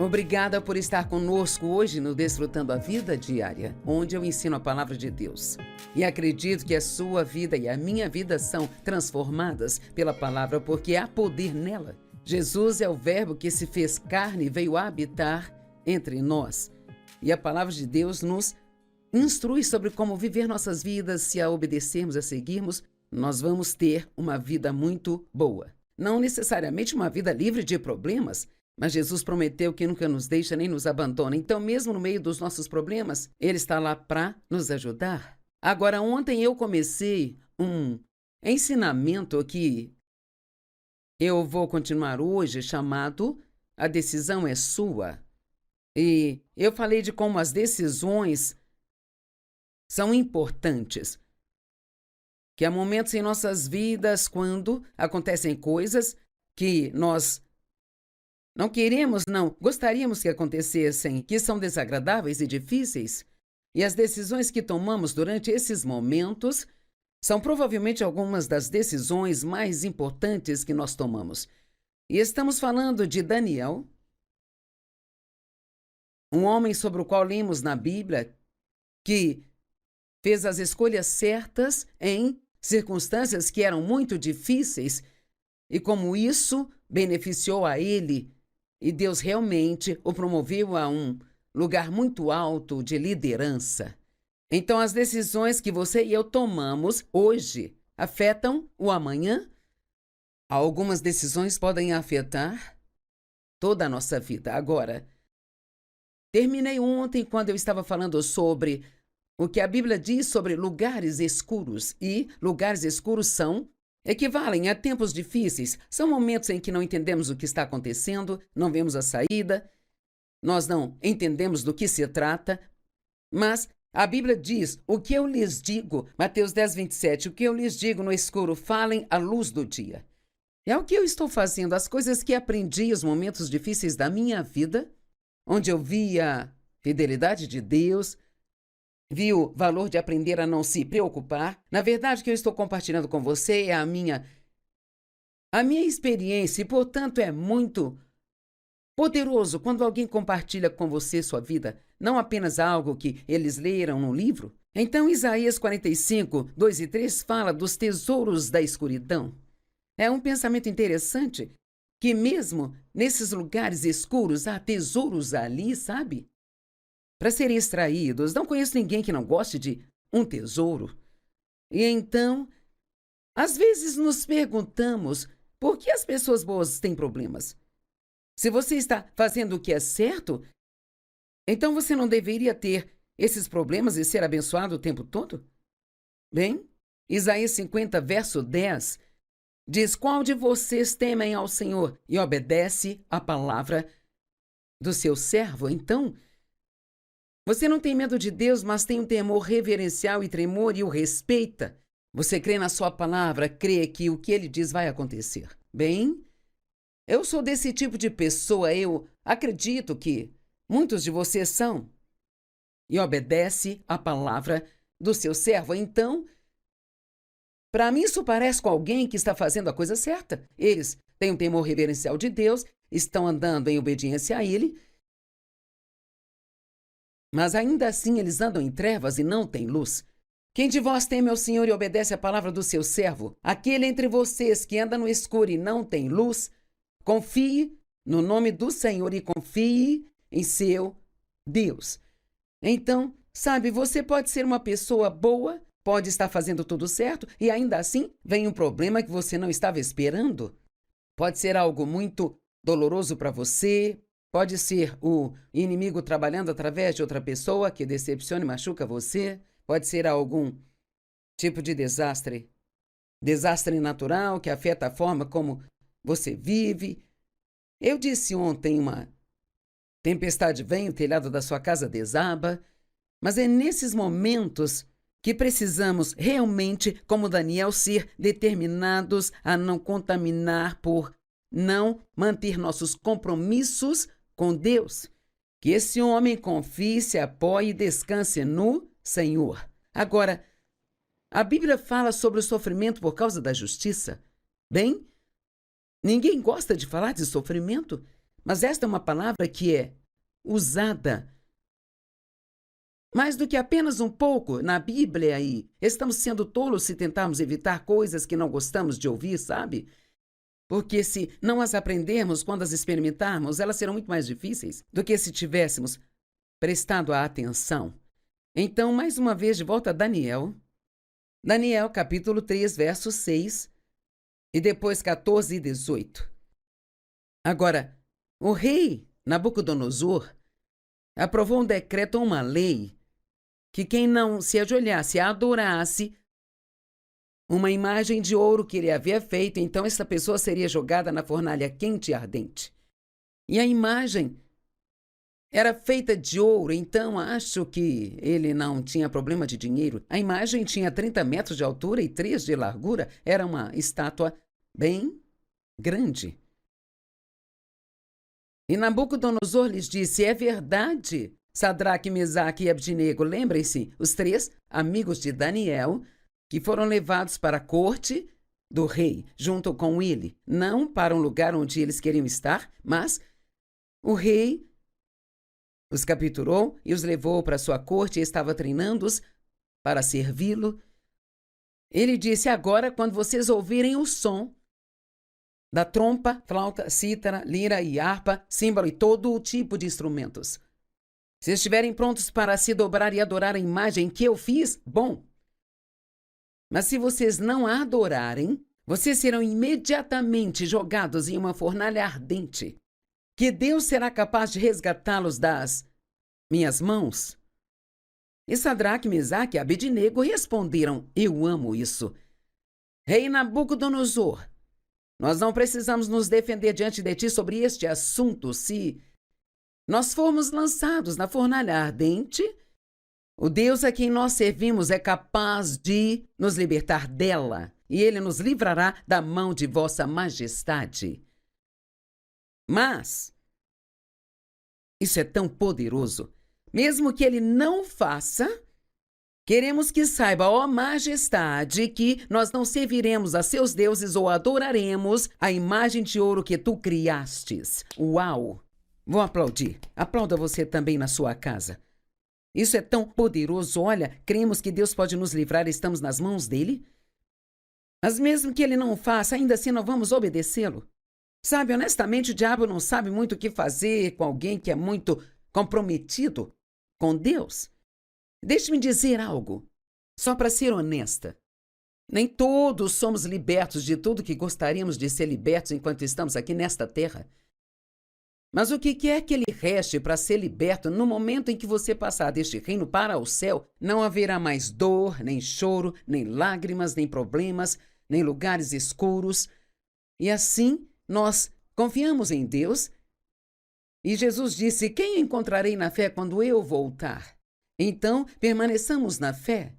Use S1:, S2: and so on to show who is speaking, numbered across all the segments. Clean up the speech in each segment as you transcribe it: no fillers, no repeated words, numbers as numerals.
S1: Obrigada por estar conosco hoje no Desfrutando a Vida Diária, onde eu ensino a palavra de Deus. E acredito que a sua vida e a minha vida são transformadas pela palavra, porque há poder nela. Jesus é o Verbo que se fez carne e veio habitar entre nós. E a palavra de Deus nos instrui sobre como viver nossas vidas. Se a obedecermos, a seguirmos, nós vamos ter uma vida muito boa. Não necessariamente uma vida livre de problemas, mas Jesus prometeu que nunca nos deixa nem nos abandona. Então, mesmo no meio dos nossos problemas, Ele está lá para nos ajudar. Agora, ontem eu comecei um ensinamento que eu vou continuar hoje, chamado A Decisão é Sua. E eu falei de como as decisões são importantes. Que há momentos em nossas vidas quando acontecem coisas que nós não queremos, não gostaríamos que acontecessem, que são desagradáveis e difíceis. E as decisões que tomamos durante esses momentos são provavelmente algumas das decisões mais importantes que nós tomamos. E estamos falando de Daniel, um homem sobre o qual lemos na Bíblia, que fez as escolhas certas em circunstâncias que eram muito difíceis, e como isso beneficiou a ele, e Deus realmente o promoveu a um lugar muito alto de liderança. Então, as decisões que você e eu tomamos hoje afetam o amanhã? Algumas decisões podem afetar toda a nossa vida. Agora, terminei ontem quando eu estava falando sobre o que a Bíblia diz sobre lugares escuros. E lugares escuros equivalem a tempos difíceis. São momentos em que não entendemos o que está acontecendo, não vemos a saída, nós não entendemos do que se trata, mas a Bíblia diz: o que eu lhes digo, Mateus 10, 27, o que eu lhes digo no escuro, falem à luz do dia. É o que eu estou fazendo, as coisas que aprendi, os momentos difíceis da minha vida, onde eu vi a fidelidade de Deus, vi o valor de aprender a não se preocupar. Na verdade, o que eu estou compartilhando com você é a minha experiência, e, portanto, é muito poderoso quando alguém compartilha com você sua vida, não apenas algo que eles leram no livro. Então, Isaías 45, 2 e 3 fala dos tesouros da escuridão. É um pensamento interessante que mesmo nesses lugares escuros há tesouros ali, sabe? Para serem extraídos. Não conheço ninguém que não goste de um tesouro. E então, às vezes nos perguntamos por que as pessoas boas têm problemas. Se você está fazendo o que é certo, então você não deveria ter esses problemas e ser abençoado o tempo todo? Bem, Isaías 50, verso 10, diz: qual de vocês temem ao Senhor e obedece à palavra do seu servo? Então, você não tem medo de Deus, mas tem um temor reverencial e tremor e o respeita. Você crê na sua palavra, crê que o que ele diz vai acontecer. Bem, eu sou desse tipo de pessoa, eu acredito que muitos de vocês são. E obedece à palavra do seu servo. Então, para mim isso parece com alguém que está fazendo a coisa certa. Eles têm um temor reverencial de Deus, estão andando em obediência a Ele, mas ainda assim eles andam em trevas e não têm luz. Quem de vós teme ao Senhor e obedece à palavra do seu servo? Aquele entre vocês que anda no escuro e não tem luz, confie no nome do Senhor e confie em seu Deus. Então, sabe, você pode ser uma pessoa boa, pode estar fazendo tudo certo e ainda assim vem um problema que você não estava esperando. Pode ser algo muito doloroso para você. Pode ser o inimigo trabalhando através de outra pessoa que decepciona e machuca você. Pode ser algum tipo de desastre. Desastre natural que afeta a forma como você vive. Eu disse ontem, uma tempestade vem, o telhado da sua casa desaba. Mas é nesses momentos que precisamos realmente, como Daniel, ser determinados a não contaminar por não manter nossos compromissos com Deus. Que esse homem confie, se apoie e descanse no Senhor. Agora, a Bíblia fala sobre o sofrimento por causa da justiça. Bem, ninguém gosta de falar de sofrimento, Mas esta é uma palavra que é usada mais do que apenas um pouco na Bíblia aí. Estamos sendo tolos se tentarmos evitar coisas que não gostamos de ouvir, sabe? Porque se não as aprendermos quando as experimentarmos, elas serão muito mais difíceis do que se tivéssemos prestado a atenção. Então, mais uma vez, de volta a Daniel. Daniel, capítulo 3, verso 6, e depois 14 e 18. Agora, o rei Nabucodonosor aprovou um decreto ou uma lei que quem não se ajoelhasse e adorasse uma imagem de ouro que ele havia feito, então essa pessoa seria jogada na fornalha quente e ardente. E a imagem era feita de ouro, então acho que ele não tinha problema de dinheiro. A imagem tinha 30 metros de altura e 3 de largura. Era uma estátua bem grande. E Nabucodonosor lhes disse: é verdade, Sadraque, Mesaque e Abdinego, lembrem-se, os 3 amigos de Daniel, que foram levados para a corte do rei, junto com ele, não para um lugar onde eles queriam estar, mas o rei os capturou e os levou para sua corte e estava treinando-os para servi-lo. Ele disse: agora, quando vocês ouvirem o som da trompa, flauta, cítara, lira e harpa, símbolo e todo o tipo de instrumentos, se estiverem prontos para se dobrar e adorar a imagem que eu fiz, bom. Mas se vocês não a adorarem, vocês serão imediatamente jogados em uma fornalha ardente, que Deus será capaz de resgatá-los das minhas mãos. E Sadraque, Mesaque e Abednego responderam: eu amo isso. Rei Nabucodonosor, nós não precisamos nos defender diante de ti sobre este assunto. Se nós formos lançados na fornalha ardente, o Deus a quem nós servimos é capaz de nos libertar dela, e ele nos livrará da mão de vossa majestade. Mas isso é tão poderoso. Mesmo que ele não faça, queremos que saiba, ó majestade, que nós não serviremos a seus deuses ou adoraremos a imagem de ouro que tu criastes. Uau! Vou aplaudir. Aplauda você também na sua casa. Isso é tão poderoso. Olha, cremos que Deus pode nos livrar, estamos nas mãos dele. Mas mesmo que ele não faça, ainda assim não vamos obedecê-lo. Sabe, honestamente, o diabo não sabe muito o que fazer com alguém que é muito comprometido com Deus. Deixe-me dizer algo, só para ser honesta. Nem todos somos libertos de tudo que gostaríamos de ser libertos enquanto estamos aqui nesta terra. Mas o que quer que lhe reste para ser liberto, no momento em que você passar deste reino para o céu, não haverá mais dor, nem choro, nem lágrimas, nem problemas, nem lugares escuros. E assim, nós confiamos em Deus. E Jesus disse: quem encontrarei na fé quando eu voltar? Então, permaneçamos na fé,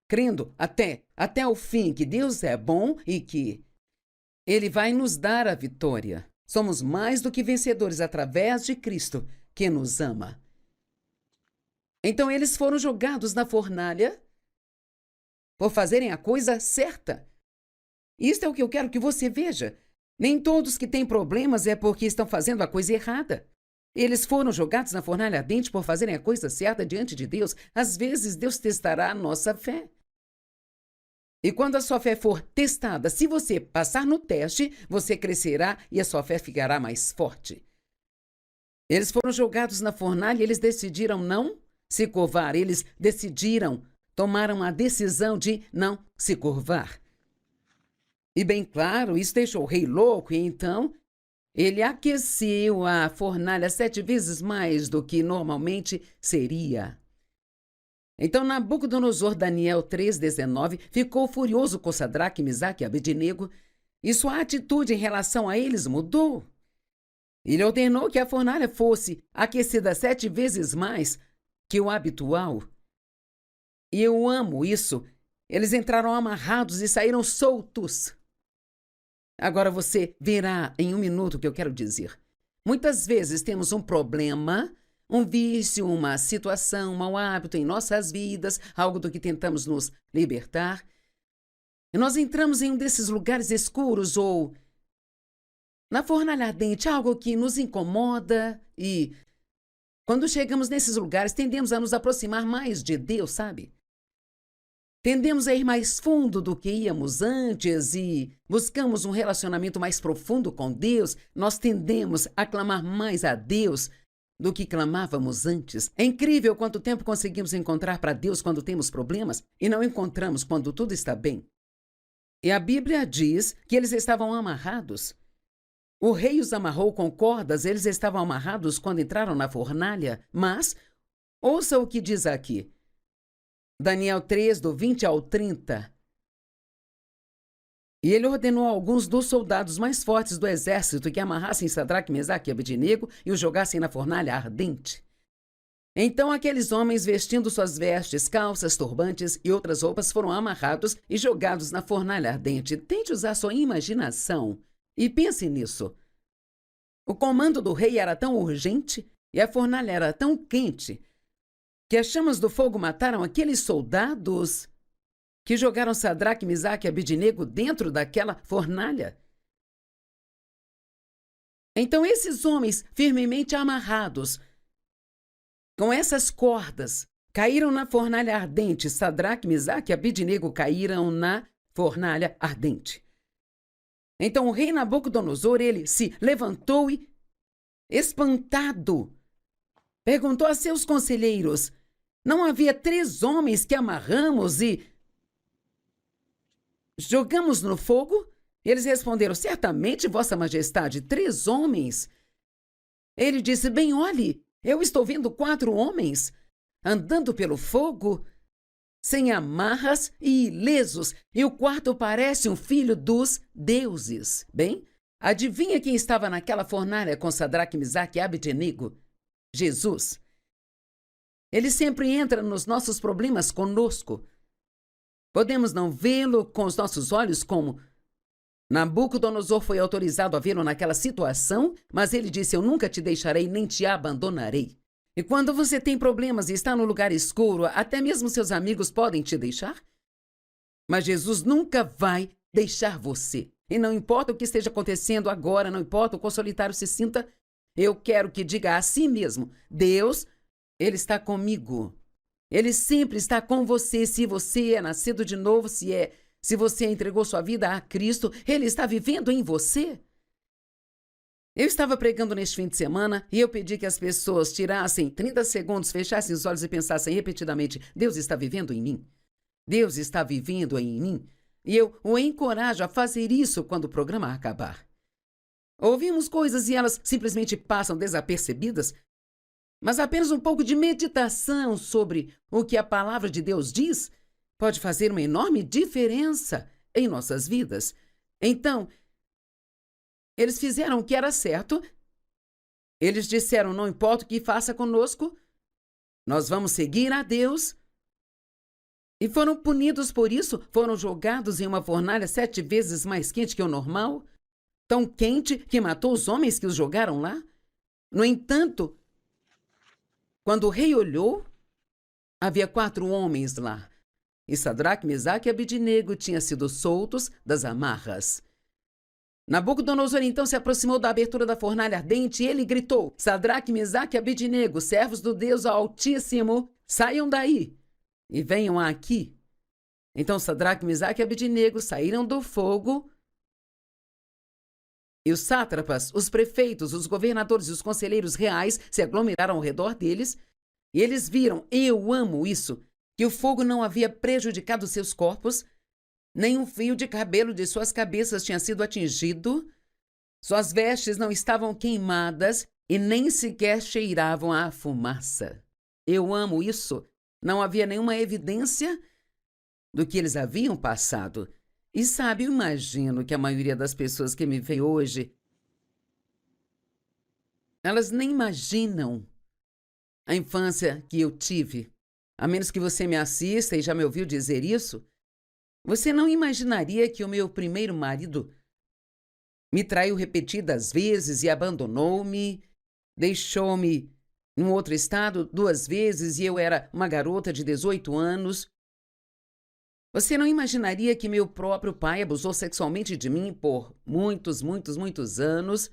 S1: crendo até o fim que Deus é bom e que Ele vai nos dar a vitória. Somos mais do que vencedores através de Cristo, que nos ama. Então eles foram jogados na fornalha por fazerem a coisa certa. Isto é o que eu quero que você veja. Nem todos que têm problemas é porque estão fazendo a coisa errada. Eles foram jogados na fornalha ardente por fazerem a coisa certa diante de Deus. Às vezes, Deus testará a nossa fé. E quando a sua fé for testada, se você passar no teste, você crescerá e a sua fé ficará mais forte. Eles foram jogados na fornalha e eles decidiram não se curvar. Eles tomaram a decisão de não se curvar. E bem claro, isso deixou o rei louco, e então ele aqueceu a fornalha 7 vezes mais do que normalmente seria. Então Nabucodonosor, Daniel 3,19, ficou furioso com Sadraque, Mesaque e Abednego, e sua atitude em relação a eles mudou. Ele ordenou que a fornalha fosse aquecida 7 vezes mais que o habitual. E eu amo isso. Eles entraram amarrados e saíram soltos. Agora você verá em um minuto o que eu quero dizer. Muitas vezes temos um problema, um vício, uma situação, um mau hábito em nossas vidas, algo do que tentamos nos libertar. E nós entramos em um desses lugares escuros ou na fornalha ardente, algo que nos incomoda e, quando chegamos nesses lugares, tendemos a nos aproximar mais de Deus, sabe? Tendemos a ir mais fundo do que íamos antes e buscamos um relacionamento mais profundo com Deus. Nós tendemos a clamar mais a Deus do que clamávamos antes. É incrível quanto tempo conseguimos encontrar para Deus quando temos problemas e não encontramos quando tudo está bem. E a Bíblia diz que eles estavam amarrados. O rei os amarrou com cordas, eles estavam amarrados quando entraram na fornalha, mas ouça o que diz aqui. Daniel 3, do 20 ao 30. E ele ordenou a alguns dos soldados mais fortes do exército que amarrassem Sadraque, Mesaque e Abednego e os jogassem na fornalha ardente. Então aqueles homens, vestindo suas vestes, calças, turbantes e outras roupas, foram amarrados e jogados na fornalha ardente. Tente usar sua imaginação e pense nisso. O comando do rei era tão urgente e a fornalha era tão quente que as chamas do fogo mataram aqueles soldados que jogaram Sadraque, Mesaque e Abednego dentro daquela fornalha. Então esses homens, firmemente amarrados, com essas cordas, caíram na fornalha ardente. Sadraque, Mesaque e Abednego caíram na fornalha ardente. Então o rei Nabucodonosor, ele se levantou e, espantado, perguntou a seus conselheiros: não havia 3 homens que amarramos e jogamos no fogo? Eles responderam: certamente, Vossa Majestade, 3 homens. Ele disse: bem, olhe, eu estou vendo 4 homens andando pelo fogo, sem amarras e ilesos, e o quarto parece um filho dos deuses. Bem, adivinha quem estava naquela fornalha com Sadraque, Mesaque e Abednego? Jesus. Ele sempre entra nos nossos problemas conosco. Podemos não vê-lo com os nossos olhos como Nabucodonosor foi autorizado a vê-lo naquela situação, mas ele disse: eu nunca te deixarei nem te abandonarei. E quando você tem problemas e está no lugar escuro, até mesmo seus amigos podem te deixar. Mas Jesus nunca vai deixar você. E não importa o que esteja acontecendo agora, não importa o quão solitário se sinta, eu quero que diga a si mesmo: Deus, Ele está comigo. Ele sempre está com você. Se você é nascido de novo, se você entregou sua vida a Cristo, Ele está vivendo em você. Eu estava pregando neste fim de semana e eu pedi que as pessoas tirassem 30 segundos, fechassem os olhos e pensassem repetidamente: Deus está vivendo em mim. Deus está vivendo em mim. E eu o encorajo a fazer isso quando o programa acabar. Ouvimos coisas e elas simplesmente passam desapercebidas, mas apenas um pouco de meditação sobre o que a palavra de Deus diz pode fazer uma enorme diferença em nossas vidas. Então, eles fizeram o que era certo. Eles disseram: não importa o que faça conosco, nós vamos seguir a Deus. E foram punidos por isso, foram jogados em uma fornalha 7 vezes mais quente que o normal, tão quente que matou os homens que os jogaram lá. No entanto, quando o rei olhou, havia 4 homens lá, e Sadraque, Mesaque e Abednego tinham sido soltos das amarras. Nabucodonosor então se aproximou da abertura da fornalha ardente e ele gritou: Sadraque, Mesaque e Abednego, servos do Deus Altíssimo, saiam daí e venham aqui. Então Sadraque, Mesaque e Abednego saíram do fogo, e os sátrapas, os prefeitos, os governadores e os conselheiros reais se aglomeraram ao redor deles, e eles viram, eu amo isso, que o fogo não havia prejudicado seus corpos, nem um fio de cabelo de suas cabeças tinha sido atingido, suas vestes não estavam queimadas e nem sequer cheiravam a fumaça. Eu amo isso. Não havia nenhuma evidência do que eles haviam passado. E sabe, eu imagino que a maioria das pessoas que me vê hoje, elas nem imaginam a infância que eu tive. A menos que você me assista e já me ouviu dizer isso, você não imaginaria que o meu primeiro marido me traiu repetidas vezes e abandonou-me, deixou-me em outro estado 2 vezes e eu era uma garota de 18 anos. Você não imaginaria que meu próprio pai abusou sexualmente de mim por muitos anos.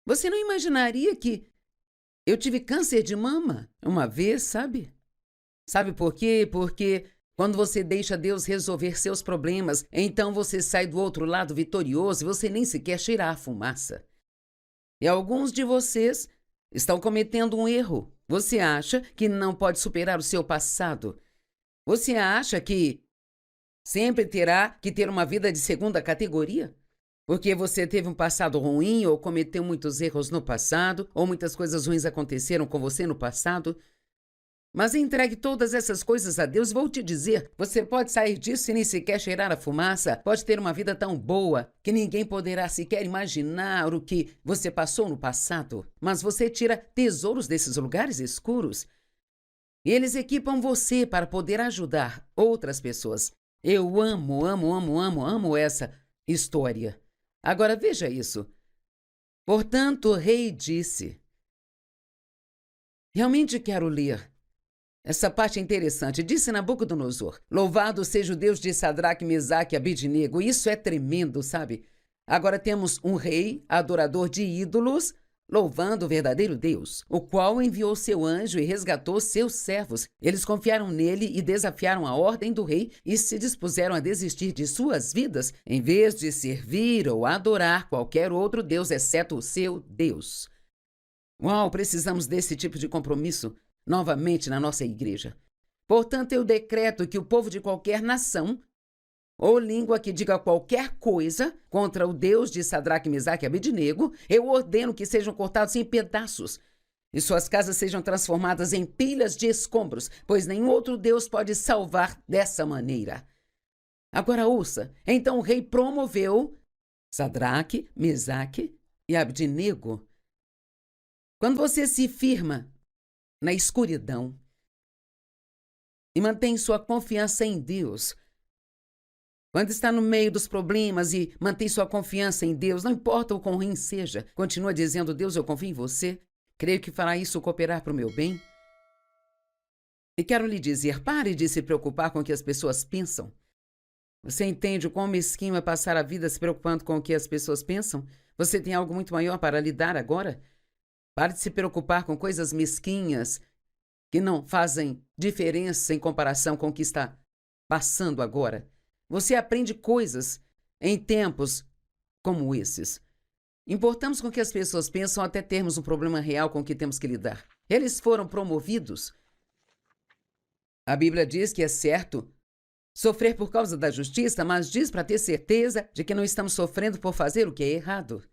S1: Você não imaginaria que eu tive câncer de mama uma vez, sabe? Sabe por quê? Porque quando você deixa Deus resolver seus problemas, então você sai do outro lado vitorioso e você nem sequer cheira a fumaça. E alguns de vocês estão cometendo um erro. Você acha que não pode superar o seu passado. Você acha que sempre terá que ter uma vida de segunda categoria? Porque você teve um passado ruim ou cometeu muitos erros no passado, ou muitas coisas ruins aconteceram com você no passado. Mas entregue todas essas coisas a Deus. Vou te dizer, você pode sair disso e nem sequer cheirar a fumaça. Pode ter uma vida tão boa que ninguém poderá sequer imaginar o que você passou no passado. Mas você tira tesouros desses lugares escuros e eles equipam você para poder ajudar outras pessoas. Eu amo essa história. Agora veja isso. Portanto, o rei disse... Realmente quero ler. Essa parte é interessante. Disse Nabucodonosor: louvado seja o Deus de Sadraque, Mesaque e Abidnego. Isso é tremendo, sabe? Agora temos um rei, adorador de ídolos, louvando o verdadeiro Deus, o qual enviou seu anjo e resgatou seus servos. Eles confiaram nele e desafiaram a ordem do rei e se dispuseram a desistir de suas vidas, em vez de servir ou adorar qualquer outro Deus, exceto o seu Deus. Uau, precisamos desse tipo de compromisso novamente na nossa igreja. Portanto, eu decreto que o povo de qualquer nação ou língua que diga qualquer coisa contra o Deus de Sadraque, Mesaque e Abidnego, eu ordeno que sejam cortados em pedaços e suas casas sejam transformadas em pilhas de escombros, pois nenhum outro Deus pode salvar dessa maneira. Agora ouça, então o rei promoveu Sadraque, Mesaque e Abidnego. Quando você se firma na escuridão e mantém sua confiança em Deus, quando está no meio dos problemas e mantém sua confiança em Deus, não importa o quão ruim seja, continua dizendo: Deus, eu confio em você, creio que fará isso cooperar para o meu bem. E quero lhe dizer, pare de se preocupar com o que as pessoas pensam. Você entende o quão mesquinho é passar a vida se preocupando com o que as pessoas pensam? Você tem algo muito maior para lidar agora? Pare de se preocupar com coisas mesquinhas que não fazem diferença em comparação com o que está passando agora. Você aprende coisas em tempos como esses. Importamos com o que as pessoas pensam até termos um problema real com o que temos que lidar. Eles foram promovidos. A Bíblia diz que é certo sofrer por causa da justiça, mas diz para ter certeza de que não estamos sofrendo por fazer o que é errado.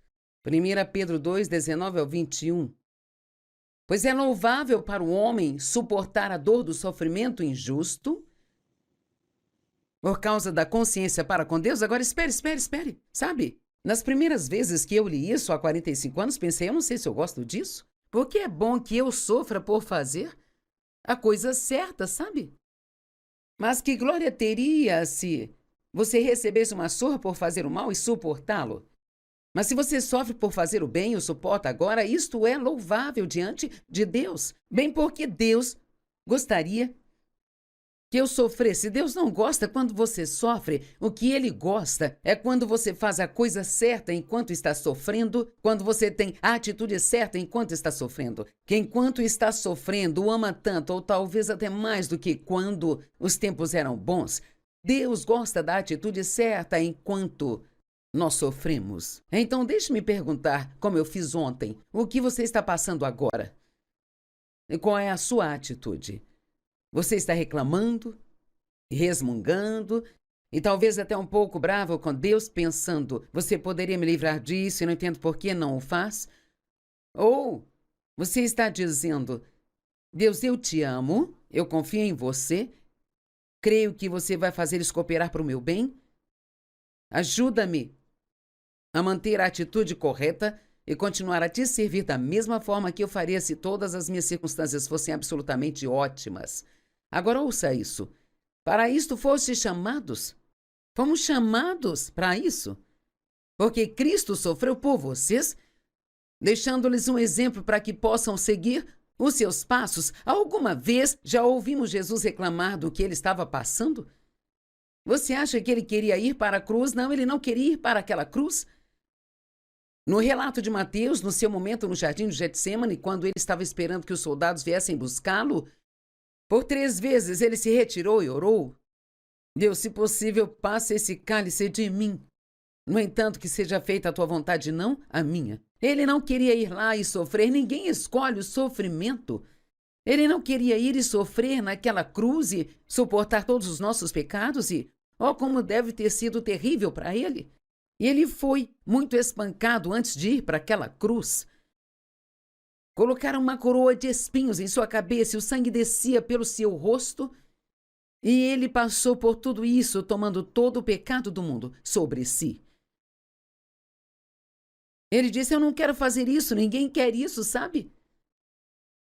S1: 1 Pedro 2, 19 ao 21. Pois é louvável para o homem suportar a dor do sofrimento injusto por causa da consciência para com Deus. Agora, espere. Sabe, nas primeiras vezes que eu li isso há 45 anos, pensei, eu não sei se eu gosto disso. Porque é bom que eu sofra por fazer a coisa certa, sabe? Mas que glória teria se você recebesse uma surra por fazer o mal e suportá-lo? Mas se você sofre por fazer o bem e o suporta agora, isto é louvável diante de Deus. Bem porque Deus gostaria que eu sofresse. Deus não gosta quando você sofre. O que Ele gosta é quando você faz a coisa certa enquanto está sofrendo, quando você tem a atitude certa enquanto está sofrendo. Que enquanto está sofrendo, o ama tanto, ou talvez até mais do que quando os tempos eram bons. Deus gosta da atitude certa enquanto nós sofremos. Então deixe-me perguntar, como eu fiz ontem, o que você está passando agora? E qual é a sua atitude? Você está reclamando, resmungando e talvez até um pouco bravo com Deus, pensando, você poderia me livrar disso e não entendo por que não o faz? Ou você está dizendo, Deus, eu te amo, eu confio em você, creio que você vai fazer isso cooperar para o meu bem? Ajuda-me a manter a atitude correta e continuar a te servir da mesma forma que eu faria se todas as minhas circunstâncias fossem absolutamente ótimas. Agora ouça isso. Para isto foste chamados. Fomos chamados para isso. Porque Cristo sofreu por vocês, deixando-lhes um exemplo para que possam seguir os seus passos? Alguma vez já ouvimos Jesus reclamar do que ele estava passando? Você acha que ele queria ir para a cruz? Não, ele não queria ir para aquela cruz. No relato de Mateus, no seu momento no jardim de Getsêmani, quando ele estava esperando que os soldados viessem buscá-lo, por 3 vezes ele se retirou e orou. Deus, se possível, passe esse cálice de mim. No entanto, que seja feita a tua vontade, não a minha. Ele não queria ir lá e sofrer. Ninguém escolhe o sofrimento. Ele não queria ir e sofrer naquela cruz e suportar todos os nossos pecados e, como deve ter sido terrível para ele. E ele foi muito espancado antes de ir para aquela cruz. Colocaram uma coroa de espinhos em sua cabeça e o sangue descia pelo seu rosto. E ele passou por tudo isso, tomando todo o pecado do mundo sobre si. Ele disse, eu não quero fazer isso, ninguém quer isso, sabe?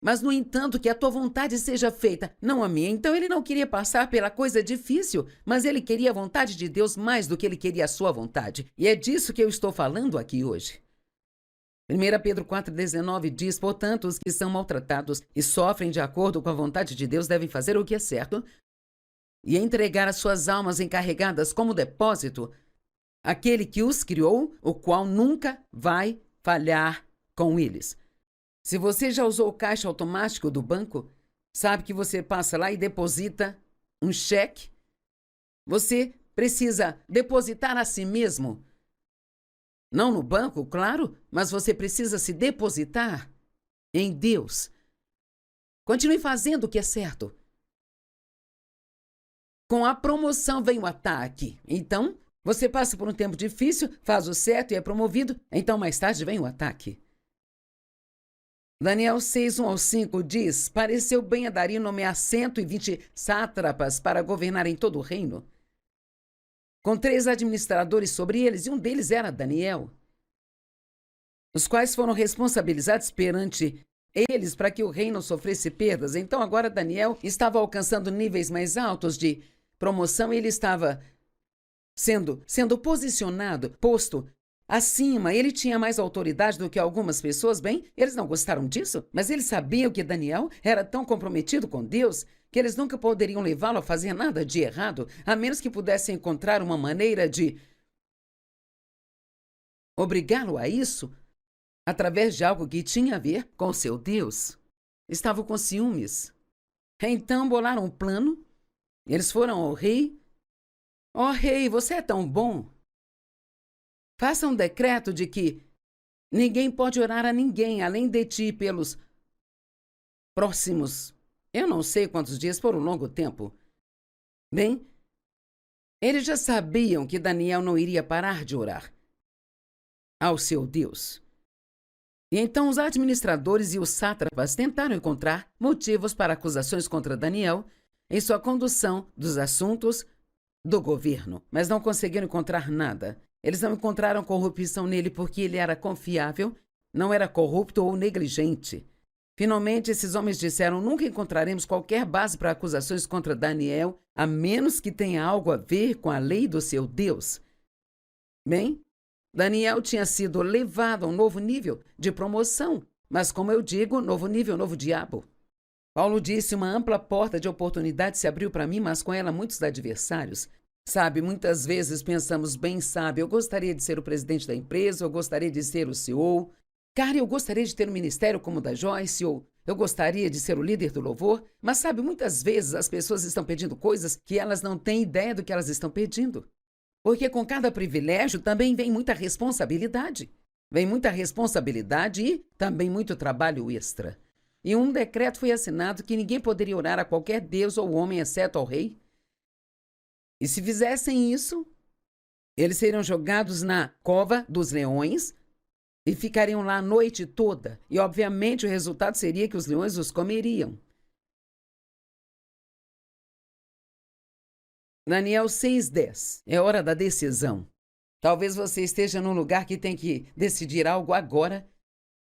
S1: Mas, no entanto, que a tua vontade seja feita, não a minha. Então, ele não queria passar pela coisa difícil, mas ele queria a vontade de Deus mais do que ele queria a sua vontade. E é disso que eu estou falando aqui hoje. 1 Pedro 4,19 diz, portanto, os que são maltratados e sofrem de acordo com a vontade de Deus devem fazer o que é certo e entregar as suas almas encarregadas como depósito àquele que os criou, o qual nunca vai falhar com eles. Se você já usou o caixa automático do banco, sabe que você passa lá e deposita um cheque? Você precisa depositar a si mesmo. Não no banco, claro, mas você precisa se depositar em Deus. Continue fazendo o que é certo. Com a promoção vem o ataque. Então, você passa por um tempo difícil, faz o certo e é promovido, então mais tarde vem o ataque. Daniel 6, 1-5 diz, pareceu bem a Dario nomear 120 sátrapas para governar em todo o reino, com 3 administradores sobre eles, e um deles era Daniel, os quais foram responsabilizados perante eles para que o reino sofresse perdas. Então agora Daniel estava alcançando níveis mais altos de promoção e ele estava sendo posicionado, posto acima. Ele tinha mais autoridade do que algumas pessoas. Bem, eles não gostaram disso, mas eles sabiam que Daniel era tão comprometido com Deus que eles nunca poderiam levá-lo a fazer nada de errado, a menos que pudessem encontrar uma maneira de obrigá-lo a isso através de algo que tinha a ver com seu Deus. Estavam com ciúmes. Então bolaram um plano. Eles foram ao rei. Ó rei, você é tão bom. Faça um decreto de que ninguém pode orar a ninguém além de ti pelos próximos, eu não sei quantos dias, por um longo tempo. Bem, eles já sabiam que Daniel não iria parar de orar ao seu Deus. E então os administradores e os sátrapas tentaram encontrar motivos para acusações contra Daniel em sua condução dos assuntos do governo, mas não conseguiram encontrar nada. Eles não encontraram corrupção nele porque ele era confiável, não era corrupto ou negligente. Finalmente, esses homens disseram, nunca encontraremos qualquer base para acusações contra Daniel, a menos que tenha algo a ver com a lei do seu Deus. Bem, Daniel tinha sido levado a um novo nível de promoção, mas, como eu digo, novo nível, novo diabo. Paulo disse, uma ampla porta de oportunidade se abriu para mim, mas com ela muitos adversários. Sabe, muitas vezes pensamos, bem, sabe, eu gostaria de ser o presidente da empresa, eu gostaria de ser o CEO. Cara, eu gostaria de ter um ministério como o da Joyce, ou eu gostaria de ser o líder do louvor. Mas, sabe, muitas vezes as pessoas estão pedindo coisas que elas não têm ideia do que elas estão pedindo. Porque com cada privilégio também vem muita responsabilidade. Vem muita responsabilidade e também muito trabalho extra. E um decreto foi assinado que ninguém poderia orar a qualquer deus ou homem, exceto ao rei. E se fizessem isso, eles seriam jogados na cova dos leões e ficariam lá a noite toda. E, obviamente, o resultado seria que os leões os comeriam. Daniel 6:10. É hora da decisão. Talvez você esteja num lugar que tem que decidir algo agora.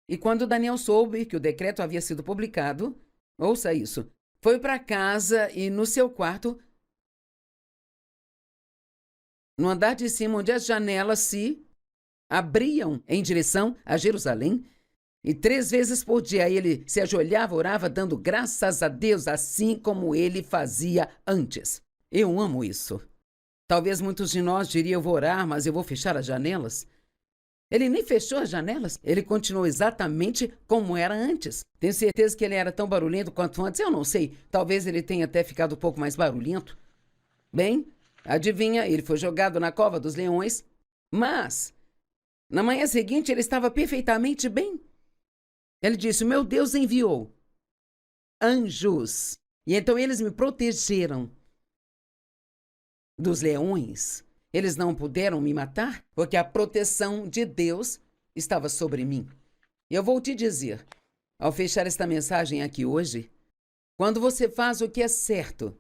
S1: E quando Daniel soube que o decreto havia sido publicado, ouça isso, foi para casa e no seu quarto, no andar de cima, onde as janelas se abriam em direção a Jerusalém, E 3 vezes por dia ele se ajoelhava, orava, dando graças a Deus, assim como ele fazia antes. Eu amo isso. Talvez muitos de nós diriam, eu vou orar, mas eu vou fechar as janelas. Ele nem fechou as janelas, ele continuou exatamente como era antes. Tenho certeza que ele era tão barulhento quanto antes, eu não sei. Talvez ele tenha até ficado um pouco mais barulhento. Bem, adivinha, ele foi jogado na cova dos leões, mas na manhã seguinte ele estava perfeitamente bem. Ele disse, meu Deus enviou anjos, e então eles me protegeram dos leões. Eles não puderam me matar, porque a proteção de Deus estava sobre mim. E eu vou te dizer, ao fechar esta mensagem aqui hoje, quando você faz o que é certo,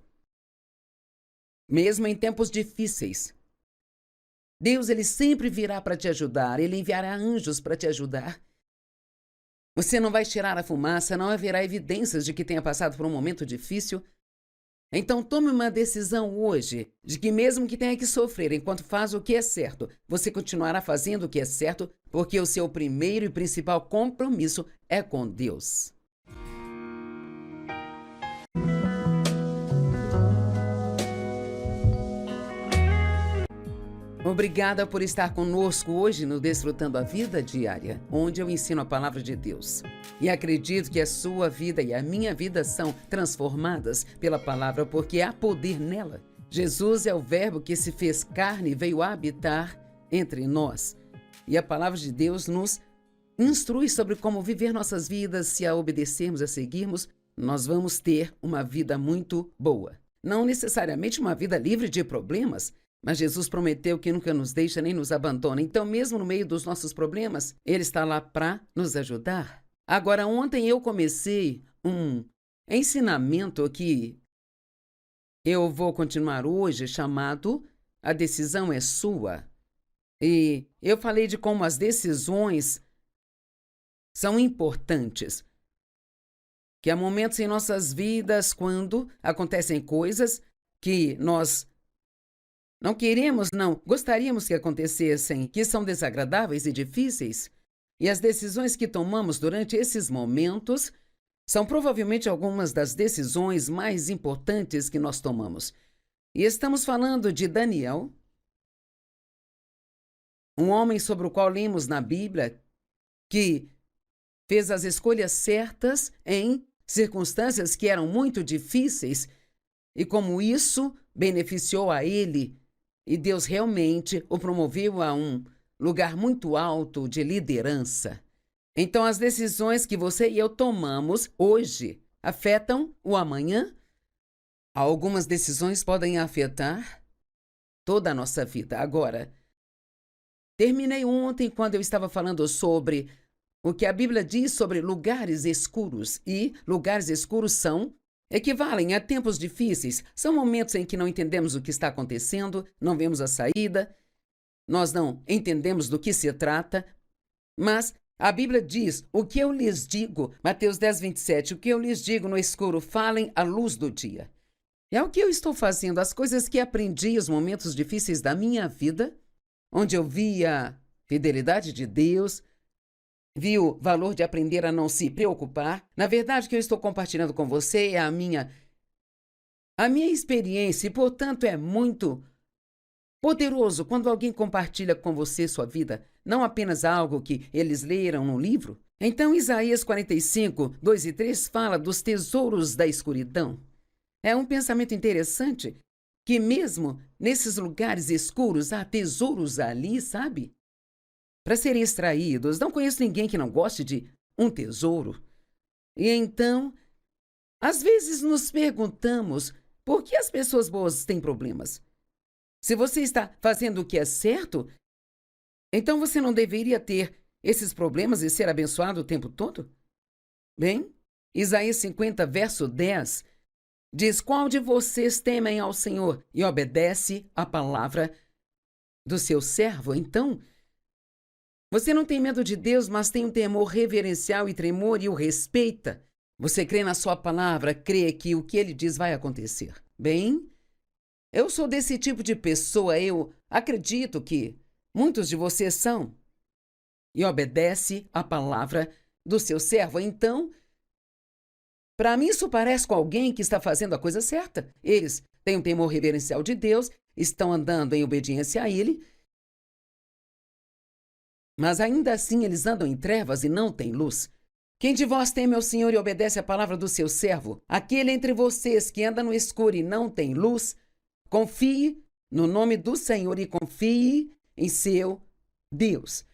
S1: mesmo em tempos difíceis, Deus ele sempre virá para te ajudar, ele enviará anjos para te ajudar. Você não vai tirar a fumaça, não haverá evidências de que tenha passado por um momento difícil. Então tome uma decisão hoje, de que mesmo que tenha que sofrer enquanto faz o que é certo, você continuará fazendo o que é certo, porque o seu primeiro e principal compromisso é com Deus. Obrigada por estar conosco hoje no Desfrutando a Vida Diária, onde eu ensino a palavra de Deus. E acredito que a sua vida e a minha vida são transformadas pela palavra, porque há poder nela. Jesus é o Verbo que se fez carne e veio habitar entre nós. E a palavra de Deus nos instrui sobre como viver nossas vidas. Se a obedecermos, a seguirmos, nós vamos ter uma vida muito boa. Não necessariamente uma vida livre de problemas, mas Jesus prometeu que nunca nos deixa nem nos abandona. Então, mesmo no meio dos nossos problemas, Ele está lá para nos ajudar. Agora, ontem eu comecei um ensinamento que eu vou continuar hoje, chamado A Decisão é Sua. E eu falei de como as decisões são importantes. Que há momentos em nossas vidas quando acontecem coisas que nós não queremos, não gostaríamos que acontecessem, que são desagradáveis e difíceis. E as decisões que tomamos durante esses momentos são provavelmente algumas das decisões mais importantes que nós tomamos. E estamos falando de Daniel, um homem sobre o qual lemos na Bíblia, que fez as escolhas certas em circunstâncias que eram muito difíceis, e como isso beneficiou a ele, e Deus realmente o promoveu a um lugar muito alto de liderança. Então, as decisões que você e eu tomamos hoje afetam o amanhã? Algumas decisões podem afetar toda a nossa vida. Agora, terminei ontem quando eu estava falando sobre o que a Bíblia diz sobre lugares escuros. E lugares escuros equivalem a tempos difíceis. São momentos em que não entendemos o que está acontecendo, não vemos a saída, nós não entendemos do que se trata, mas a Bíblia diz, o que eu lhes digo, Mateus 10, 27, o que eu lhes digo no escuro, falem à luz do dia. É o que eu estou fazendo, as coisas que aprendi, os momentos difíceis da minha vida, onde eu vi a fidelidade de Deus, vi o valor de aprender a não se preocupar. Na verdade, o que eu estou compartilhando com você é a minha experiência e, portanto, é muito poderoso quando alguém compartilha com você sua vida, não apenas algo que eles leram no livro. Então, Isaías 45, 2 e 3 fala dos tesouros da escuridão. É um pensamento interessante que mesmo nesses lugares escuros há tesouros ali, sabe? Para serem extraídos. Não conheço ninguém que não goste de um tesouro. E então, às vezes nos perguntamos por que as pessoas boas têm problemas. Se você está fazendo o que é certo, então você não deveria ter esses problemas e ser abençoado o tempo todo? Bem, Isaías 50, verso 10, diz, qual de vocês temem ao Senhor e obedece à palavra do seu servo? Então, você não tem medo de Deus, mas tem um temor reverencial e tremor e o respeita. Você crê na sua palavra, crê que o que ele diz vai acontecer. Bem, eu sou desse tipo de pessoa, eu acredito que muitos de vocês são. E obedece à palavra do seu servo. Então, para mim, isso parece com alguém que está fazendo a coisa certa. Eles têm um temor reverencial de Deus, estão andando em obediência a Ele, mas ainda assim eles andam em trevas e não têm luz. Quem de vós teme ao Senhor e obedece à palavra do seu servo? Aquele entre vocês que anda no escuro e não tem luz, confie no nome do Senhor e confie em seu Deus.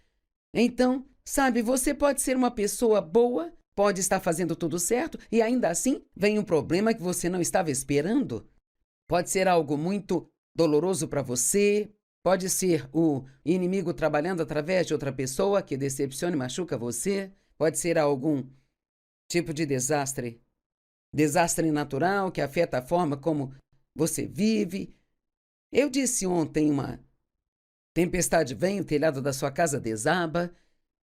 S1: Então, sabe, você pode ser uma pessoa boa, pode estar fazendo tudo certo e ainda assim vem um problema que você não estava esperando. Pode ser algo muito doloroso para você, pode ser o inimigo trabalhando através de outra pessoa que decepciona e machuca você. Pode ser algum tipo de desastre natural que afeta a forma como você vive. Eu disse ontem, uma tempestade vem, o telhado da sua casa desaba,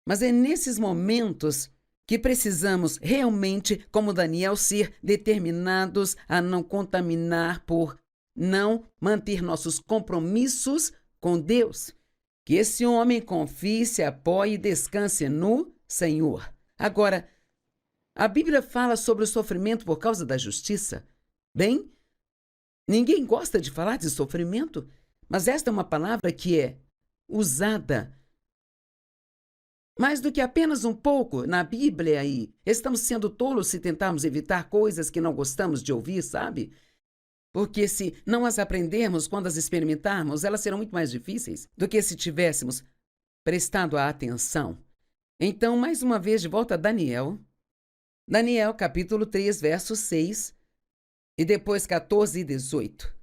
S1: mas é nesses momentos que precisamos realmente, como Daniel, ser determinados a não contaminar por não manter nossos compromissos com Deus. Que esse homem confie, se apoie e descanse no Senhor. Agora, a Bíblia fala sobre o sofrimento por causa da justiça. Bem, ninguém gosta de falar de sofrimento, mas esta é uma palavra que é usada mais do que apenas um pouco na Bíblia e estamos sendo tolos se tentarmos evitar coisas que não gostamos de ouvir, sabe? Porque se não as aprendermos quando as experimentarmos, elas serão muito mais difíceis do que se tivéssemos prestado a atenção. Então, mais uma vez, de volta a Daniel. Daniel, capítulo 3, verso 6, e depois 14 e 18.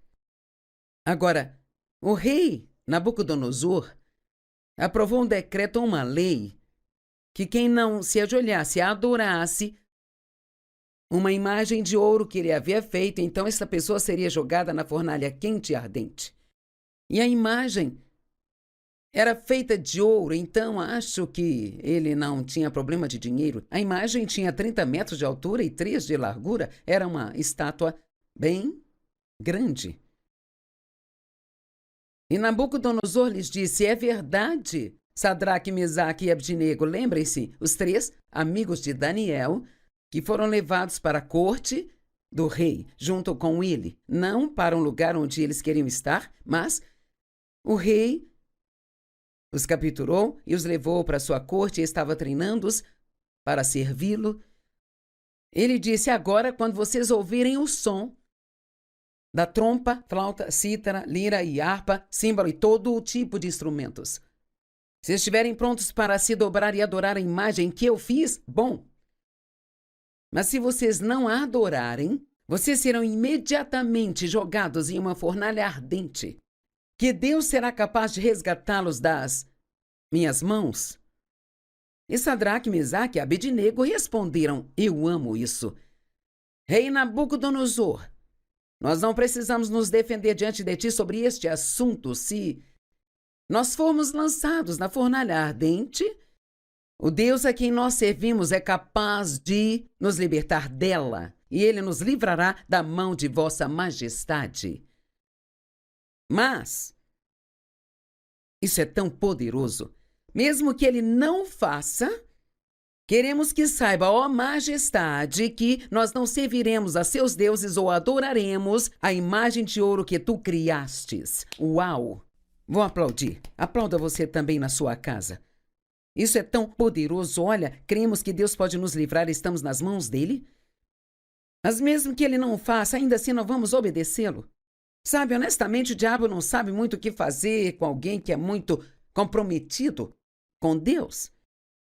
S1: Agora, o rei Nabucodonosor aprovou um decreto ou uma lei que quem não se ajoelhasse e adorasse uma imagem de ouro que ele havia feito, então essa pessoa seria jogada na fornalha quente e ardente. E a imagem era feita de ouro, então acho que ele não tinha problema de dinheiro. A imagem tinha 30 metros de altura e 3 de largura. Era uma estátua bem grande. E Nabucodonosor lhes disse: é verdade, Sadraque, Mesaque e Abdinego, lembrem-se, os 3 amigos de Daniel, que foram levados para a corte do rei, junto com ele, não para um lugar onde eles queriam estar, mas o rei os capturou e os levou para sua corte e estava treinando-os para servi-lo. Ele disse: agora, quando vocês ouvirem o som da trompa, flauta, cítara, lira e harpa, símbolo e todo o tipo de instrumentos, se estiverem prontos para se dobrar e adorar a imagem que eu fiz, bom. Mas se vocês não a adorarem, vocês serão imediatamente jogados em uma fornalha ardente, que Deus será capaz de resgatá-los das minhas mãos. E Sadraque, Mesaque e Abednego responderam: eu amo isso. Rei Nabucodonosor, nós não precisamos nos defender diante de ti sobre este assunto. Se nós formos lançados na fornalha ardente, o Deus a quem nós servimos é capaz de nos libertar dela, e ele nos livrará da mão de vossa majestade. Mas isso é tão poderoso. Mesmo que ele não faça, queremos que saiba, ó majestade, que nós não serviremos a seus deuses ou adoraremos a imagem de ouro que tu criastes. Uau! Vou aplaudir. Aplauda você também na sua casa. Isso é tão poderoso. Olha, cremos que Deus pode nos livrar, estamos nas mãos dele. Mas mesmo que ele não faça, ainda assim não vamos obedecê-lo. Sabe, honestamente, o diabo não sabe muito o que fazer com alguém que é muito comprometido com Deus.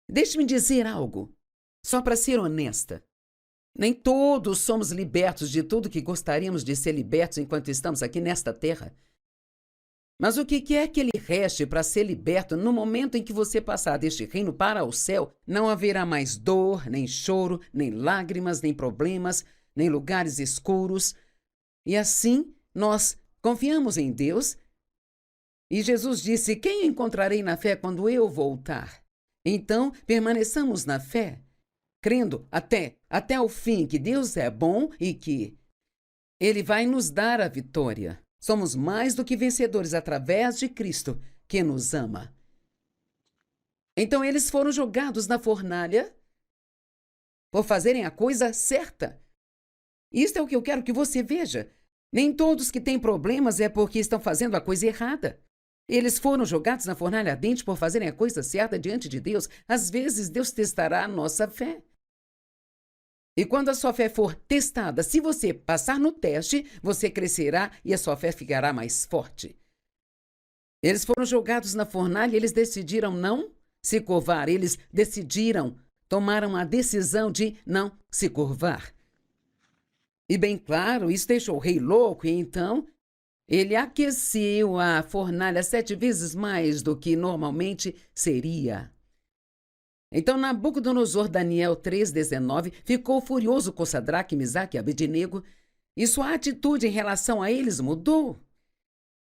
S1: Deixe-me dizer algo, só para ser honesta. Nem todos somos libertos de tudo que gostaríamos de ser libertos enquanto estamos aqui nesta terra. Mas o que quer que lhe reste para ser liberto, no momento em que você passar deste reino para o céu, não haverá mais dor, nem choro, nem lágrimas, nem problemas, nem lugares escuros. E assim, nós confiamos em Deus. E Jesus disse: quem encontrarei na fé quando eu voltar? Então, permaneçamos na fé, crendo até o fim que Deus é bom e que Ele vai nos dar a vitória. Somos mais do que vencedores através de Cristo, que nos ama. Então, eles foram jogados na fornalha por fazerem a coisa certa. Isto é o que eu quero que você veja. Nem todos que têm problemas é porque estão fazendo a coisa errada. Eles foram jogados na fornalha ardente por fazerem a coisa certa diante de Deus. Às vezes, Deus testará a nossa fé. E quando a sua fé for testada, se você passar no teste, você crescerá e a sua fé ficará mais forte. Eles foram jogados na fornalha e eles decidiram não se curvar. Eles tomaram a decisão de não se curvar. E bem claro, isso deixou o rei louco e então ele aqueceu a fornalha 7 vezes mais do que normalmente seria. Então Nabucodonosor, Daniel 3,19, ficou furioso com Sadraque, Mesaque e Abednego, e sua atitude em relação a eles mudou.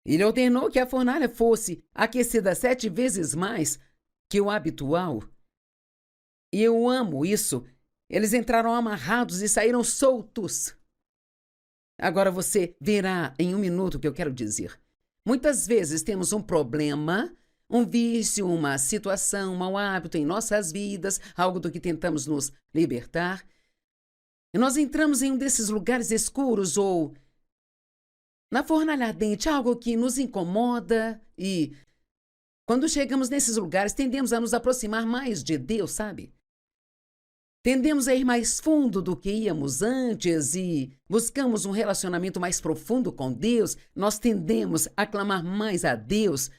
S1: Ele ordenou que a fornalha fosse aquecida 7 vezes mais que o habitual. E eu amo isso. Eles entraram amarrados e saíram soltos. Agora você verá em um minuto o que eu quero dizer. Muitas vezes temos um problema, um vício, uma situação, um mau hábito em nossas vidas, algo do que tentamos nos libertar. E nós entramos em um desses lugares escuros ou na fornalha ardente, algo que nos incomoda e quando chegamos nesses lugares tendemos a nos aproximar mais de Deus, sabe? Tendemos a ir mais fundo do que íamos antes e buscamos um relacionamento mais profundo com Deus. Nós tendemos a clamar mais a Deus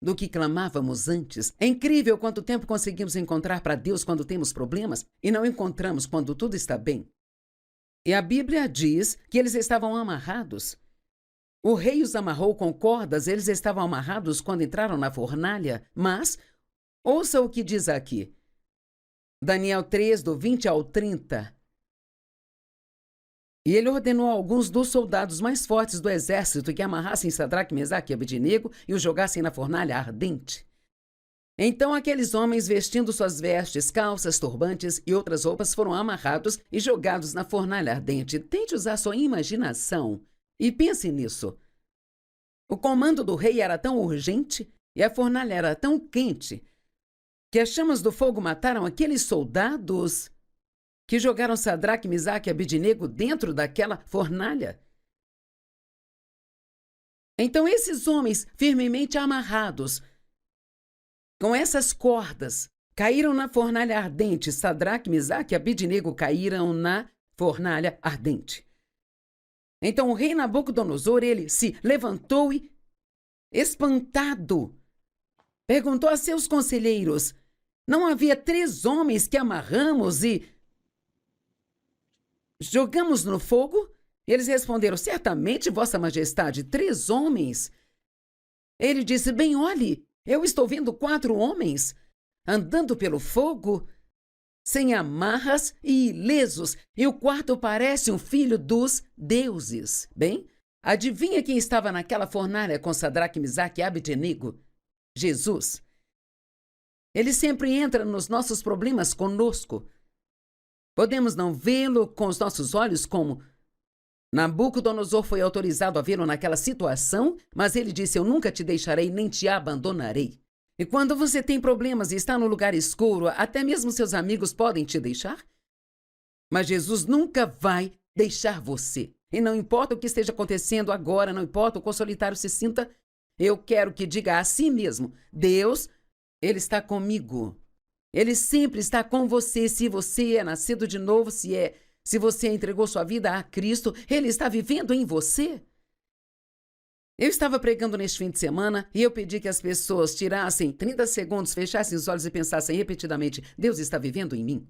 S1: do que clamávamos antes. É incrível quanto tempo conseguimos encontrar para Deus quando temos problemas e não encontramos quando tudo está bem. E a Bíblia diz que eles estavam amarrados. O rei os amarrou com cordas, eles estavam amarrados quando entraram na fornalha, mas ouça o que diz aqui. Daniel 3, do 20 ao 30. E ele ordenou a alguns dos soldados mais fortes do exército que amarrassem Sadraque, Mesaque e Abednego e os jogassem na fornalha ardente. Então aqueles homens, vestindo suas vestes, calças, turbantes e outras roupas, foram amarrados e jogados na fornalha ardente. Tente usar sua imaginação e pense nisso. O comando do rei era tão urgente e a fornalha era tão quente que as chamas do fogo mataram aqueles soldados que jogaram Sadraque, Mesaque e Abednego dentro daquela fornalha. Então esses homens, firmemente amarrados, com essas cordas, caíram na fornalha ardente. Sadraque, Mesaque e Abednego caíram na fornalha ardente. Então o rei Nabucodonosor, ele se levantou e, espantado, perguntou a seus conselheiros: não havia 3 homens que amarramos e jogamos no fogo? Eles responderam: certamente, Vossa Majestade, 3 homens. Ele disse: bem, olhe, eu estou vendo 4 homens andando pelo fogo, sem amarras e ilesos, e o quarto parece um filho dos deuses. Bem, adivinha quem estava naquela fornalha com Sadraque, Mesaque e Abednego? Jesus. Ele sempre entra nos nossos problemas conosco. Podemos não vê-lo com os nossos olhos como Nabucodonosor foi autorizado a vê-lo naquela situação, mas ele disse: eu nunca te deixarei nem te abandonarei. E quando você tem problemas e está no lugar escuro, até mesmo seus amigos podem te deixar. Mas Jesus nunca vai deixar você. E não importa o que esteja acontecendo agora, não importa o quão solitário se sinta, eu quero que diga a si mesmo: Deus, Ele está comigo. Ele sempre está com você. Se você é nascido de novo, se você entregou sua vida a Cristo, Ele está vivendo em você. Eu estava pregando neste fim de semana e eu pedi que as pessoas tirassem 30 segundos, fechassem os olhos e pensassem repetidamente: Deus está vivendo em mim.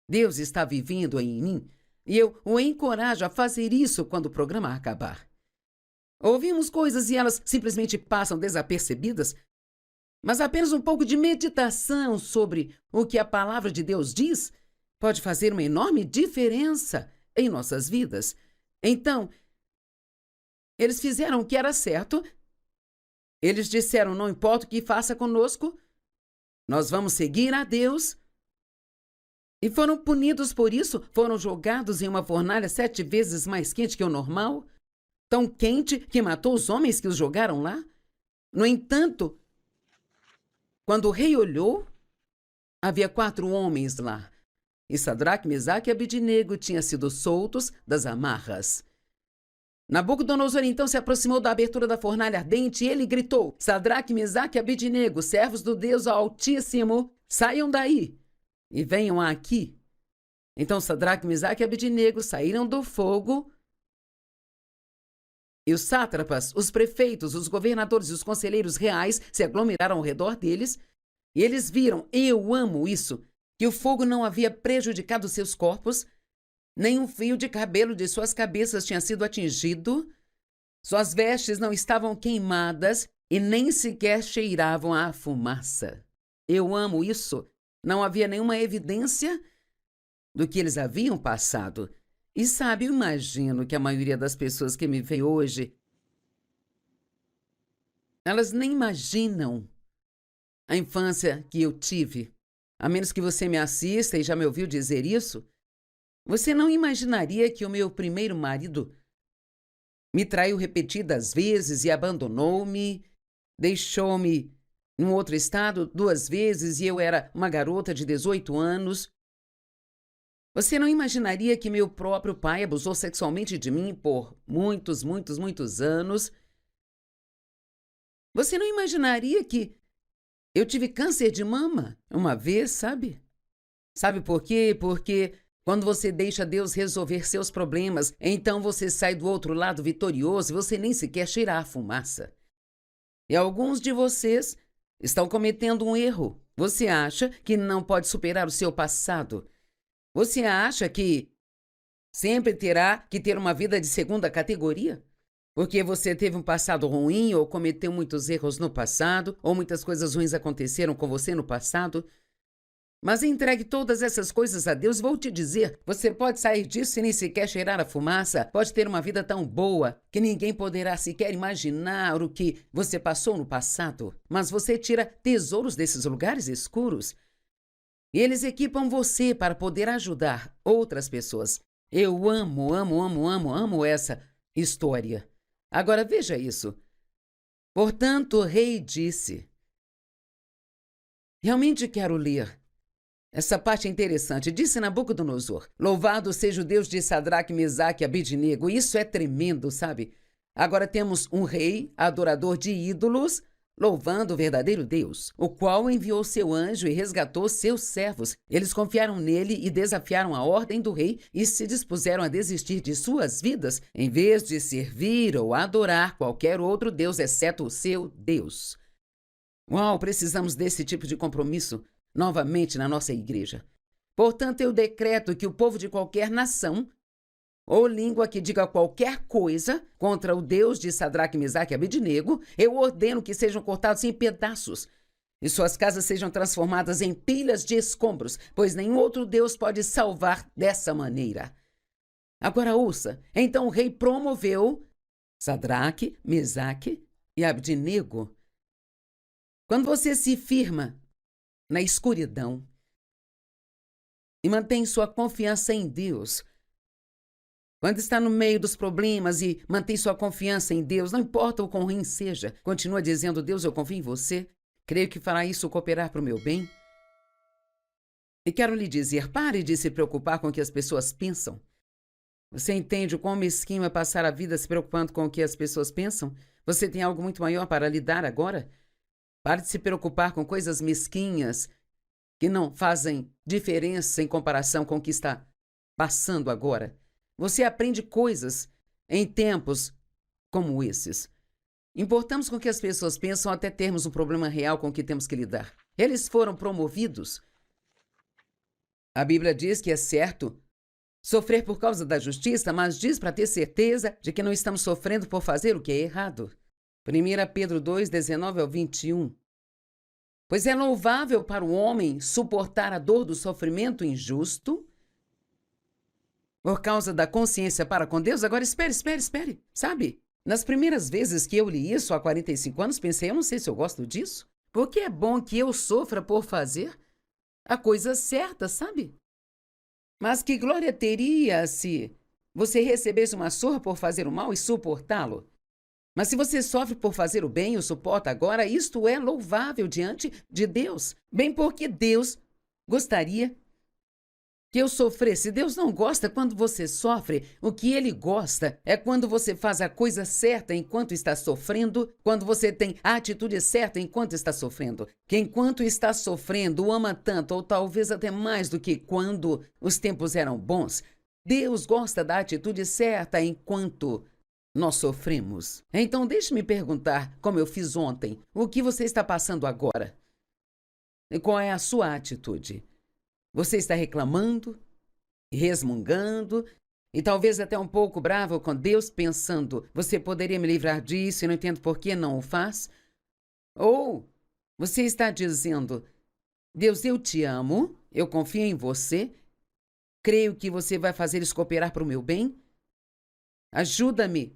S1: Deus está vivendo em mim. E eu o encorajo a fazer isso quando o programa acabar. Ouvimos coisas e elas simplesmente passam desapercebidas, mas apenas um pouco de meditação sobre o que a palavra de Deus diz pode fazer uma enorme diferença em nossas vidas. Então, eles fizeram o que era certo. Eles disseram: não importa o que faça conosco, nós vamos seguir a Deus. E foram punidos por isso, foram jogados em uma fornalha 7 vezes mais quente que o normal, tão quente que matou os homens que os jogaram lá. No entanto, quando o rei olhou, havia 4 homens lá. e Sadraque, Mesaque e Abednego tinham sido soltos das amarras. Nabucodonosor então se aproximou da abertura da fornalha ardente e ele gritou: Sadraque, Mesaque e Abednego, servos do Deus Altíssimo, saiam daí e venham aqui. Então Sadraque, Mesaque e Abednego saíram do fogo. E os sátrapas, os prefeitos, os governadores e os conselheiros reais se aglomeraram ao redor deles, e eles viram, eu amo isso, que o fogo não havia prejudicado seus corpos, nem um fio de cabelo de suas cabeças tinha sido atingido, suas vestes não estavam queimadas e nem sequer cheiravam a fumaça. Eu amo isso. Não havia nenhuma evidência do que eles haviam passado. E sabe, eu imagino que a maioria das pessoas que me vê hoje, elas nem imaginam a infância que eu tive. A menos que você me assista e já me ouviu dizer isso, você não imaginaria que o meu primeiro marido me traiu repetidas vezes e abandonou-me, deixou-me em outro estado 2 vezes e eu era uma garota de 18 anos. Você não imaginaria que meu próprio pai abusou sexualmente de mim por muitos anos. Você não imaginaria que eu tive câncer de mama uma vez, sabe? Sabe por quê? Porque quando você deixa Deus resolver seus problemas, então você sai do outro lado vitorioso e você nem sequer cheira a fumaça. E alguns de vocês estão cometendo um erro. Você acha que não pode superar o seu passado. Você acha que sempre terá que ter uma vida de segunda categoria? Porque você teve um passado ruim ou cometeu muitos erros no passado, ou muitas coisas ruins aconteceram com você no passado? Mas entregue todas essas coisas a Deus, vou te dizer, você pode sair disso e nem sequer cheirar a fumaça, pode ter uma vida tão boa que ninguém poderá sequer imaginar o que você passou no passado. Mas você tira tesouros desses lugares escuros e eles equipam você para poder ajudar outras pessoas. Eu amo essa história. Agora veja isso. Portanto, o rei disse. Realmente quero ler. Essa parte é interessante. Disse Nabucodonosor: Louvado seja o Deus de Sadraque, Mesaque e Abednego. Isso é tremendo, sabe? Agora temos um rei, adorador de ídolos, louvando o verdadeiro Deus, o qual enviou seu anjo e resgatou seus servos. Eles confiaram nele e desafiaram a ordem do rei e se dispuseram a desistir de suas vidas, em vez de servir ou adorar qualquer outro Deus, exceto o seu Deus. Uau, precisamos desse tipo de compromisso novamente na nossa igreja. Portanto, eu decreto que o povo de qualquer nação ou língua que diga qualquer coisa contra o Deus de Sadraque, Mesaque e Abednego, eu ordeno que sejam cortados em pedaços e suas casas sejam transformadas em pilhas de escombros, pois nenhum outro Deus pode salvar dessa maneira. Agora ouça, então o rei promoveu Sadraque, Mesaque e Abednego. Quando você se firma na escuridão e mantém sua confiança em Deus, quando está no meio dos problemas e mantém sua confiança em Deus, não importa o quão ruim seja, continua dizendo: Deus, eu confio em você, creio que fará isso cooperar para o meu bem. E quero lhe dizer, pare de se preocupar com o que as pessoas pensam. Você entende o quão mesquinho é passar a vida se preocupando com o que as pessoas pensam? Você tem algo muito maior para lidar agora? Pare de se preocupar com coisas mesquinhas que não fazem diferença em comparação com o que está passando agora. Você aprende coisas em tempos como esses. Importamos com o que as pessoas pensam até termos um problema real com o que temos que lidar. Eles foram promovidos. A Bíblia diz que é certo sofrer por causa da justiça, mas diz para ter certeza de que não estamos sofrendo por fazer o que é errado. 1 Pedro 2, 19 ao 21. Pois é louvável para o homem suportar a dor do sofrimento injusto por causa da consciência para com Deus. Agora, espere. Sabe, nas primeiras vezes que eu li isso há 45 anos, pensei, eu não sei se eu gosto disso. Porque é bom que eu sofra por fazer a coisa certa, sabe? Mas que glória teria se você recebesse uma surra por fazer o mal e suportá-lo? Mas se você sofre por fazer o bem e o suporta agora, isto é louvável diante de Deus. Bem porque Deus gostaria que eu sofresse. Deus não gosta quando você sofre. O que Ele gosta é quando você faz a coisa certa enquanto está sofrendo, quando você tem a atitude certa enquanto está sofrendo. Que enquanto está sofrendo, o ama tanto, ou talvez até mais do que quando os tempos eram bons. Deus gosta da atitude certa enquanto nós sofremos. Então deixe-me perguntar, como eu fiz ontem, o que você está passando agora? E qual é a sua atitude? Você está reclamando, resmungando e talvez até um pouco bravo com Deus, pensando, você poderia me livrar disso e não entendo por que não o faz? Ou você está dizendo, Deus, eu te amo, eu confio em você, creio que você vai fazer isso cooperar para o meu bem? Ajuda-me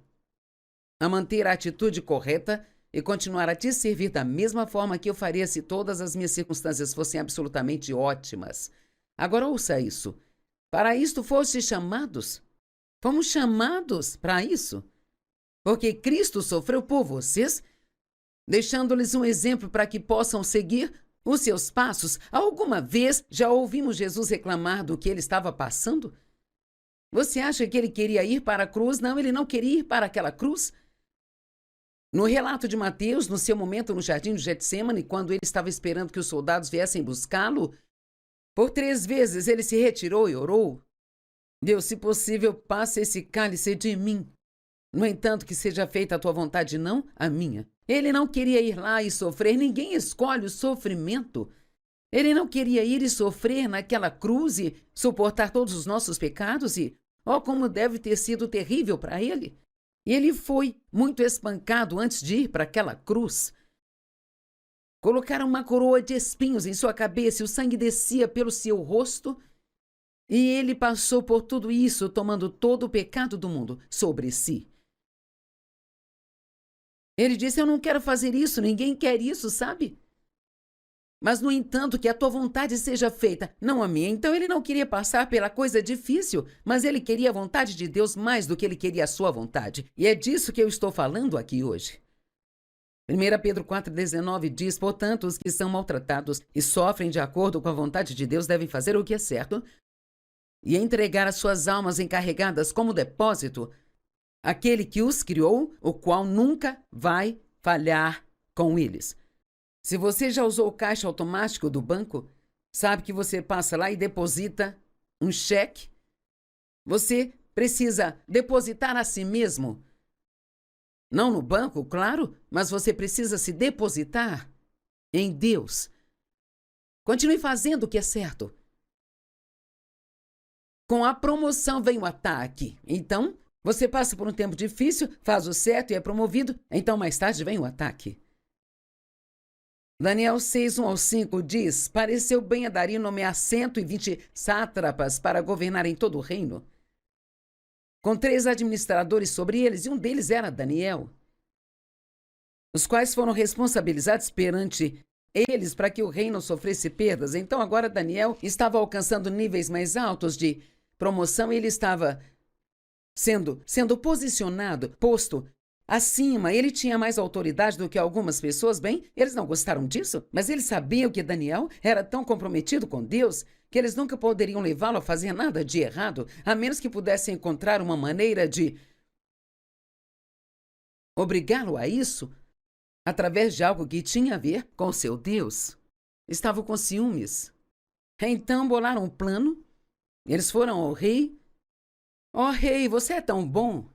S1: a manter a atitude correta e continuar a te servir da mesma forma que eu faria se todas as minhas circunstâncias fossem absolutamente ótimas. Agora ouça isso. Para isto foste chamados. Fomos chamados para isso. Porque Cristo sofreu por vocês, deixando-lhes um exemplo para que possam seguir os seus passos. Alguma vez já ouvimos Jesus reclamar do que ele estava passando? Você acha que ele queria ir para a cruz? Não, ele não queria ir para aquela cruz. No relato de Mateus, no seu momento no jardim de Getsêmani, quando ele estava esperando que os soldados viessem buscá-lo, por 3 vezes ele se retirou e orou. Deus, se possível, passe esse cálice de mim. No entanto, que seja feita a tua vontade, não a minha. Ele não queria ir lá e sofrer. Ninguém escolhe o sofrimento. Ele não queria ir e sofrer naquela cruz e suportar todos os nossos pecados e, como deve ter sido terrível para ele. E ele foi muito espancado antes de ir para aquela cruz. Colocaram uma coroa de espinhos em sua cabeça e o sangue descia pelo seu rosto. E ele passou por tudo isso, tomando todo o pecado do mundo sobre si. Ele disse, eu não quero fazer isso, ninguém quer isso, sabe? Mas, no entanto, que a tua vontade seja feita, não a minha. Então, ele não queria passar pela coisa difícil, mas ele queria a vontade de Deus mais do que ele queria a sua vontade. E é disso que eu estou falando aqui hoje. 1 Pedro 4,19 diz, portanto, os que são maltratados e sofrem de acordo com a vontade de Deus devem fazer o que é certo e entregar as suas almas encarregadas como depósito àquele que os criou, o qual nunca vai falhar com eles. Se você já usou o caixa automático do banco, sabe que você passa lá e deposita um cheque? Você precisa depositar a si mesmo. Não no banco, claro, mas você precisa se depositar em Deus. Continue fazendo o que é certo. Com a promoção vem o ataque. Então, você passa por um tempo difícil, faz o certo e é promovido, então mais tarde vem o ataque. Daniel 6:1-5 diz, pareceu bem a Dario nomear 120 sátrapas para governar em todo o reino, com 3 administradores sobre eles, e um deles era Daniel, os quais foram responsabilizados perante eles para que o reino sofresse perdas. Então agora Daniel estava alcançando níveis mais altos de promoção e ele estava sendo posicionado, posto acima. Ele tinha mais autoridade do que algumas pessoas. Bem, eles não gostaram disso, mas eles sabiam que Daniel era tão comprometido com Deus que eles nunca poderiam levá-lo a fazer nada de errado, a menos que pudessem encontrar uma maneira de obrigá-lo a isso através de algo que tinha a ver com seu Deus. Estavam com ciúmes. Então bolaram um plano. Eles foram ao rei. Ó rei, você é tão bom.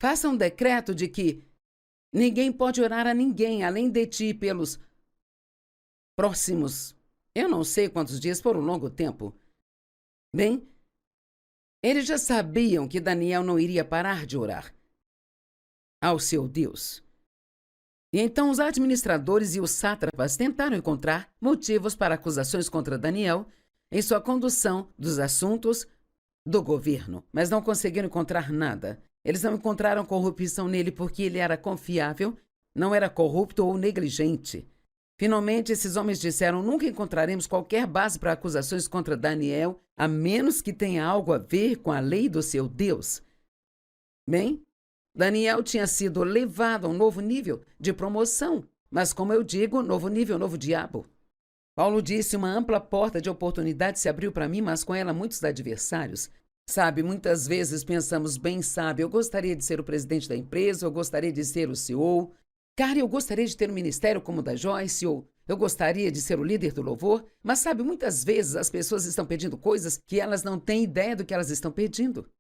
S1: Faça um decreto de que ninguém pode orar a ninguém além de ti pelos próximos, eu não sei quantos dias, por um longo tempo. Bem, eles já sabiam que Daniel não iria parar de orar ao seu Deus. E então os administradores e os sátrapas tentaram encontrar motivos para acusações contra Daniel em sua condução dos assuntos do governo, mas não conseguiram encontrar nada. Eles não encontraram corrupção nele porque ele era confiável, não era corrupto ou negligente. Finalmente, esses homens disseram, nunca encontraremos qualquer base para acusações contra Daniel, a menos que tenha algo a ver com a lei do seu Deus. Bem, Daniel tinha sido levado a um novo nível de promoção, mas como eu digo, novo nível, novo diabo. Paulo disse: uma ampla porta de oportunidade se abriu para mim, mas com ela muitos adversários. Sabe, muitas vezes pensamos, bem, sabe, eu gostaria de ser o presidente da empresa, eu gostaria de ser o CEO. Cara, eu gostaria de ter um ministério como o da Joyce, ou eu gostaria de ser o líder do louvor. Mas sabe, muitas vezes as pessoas estão pedindo coisas que elas não têm ideia do que elas estão pedindo.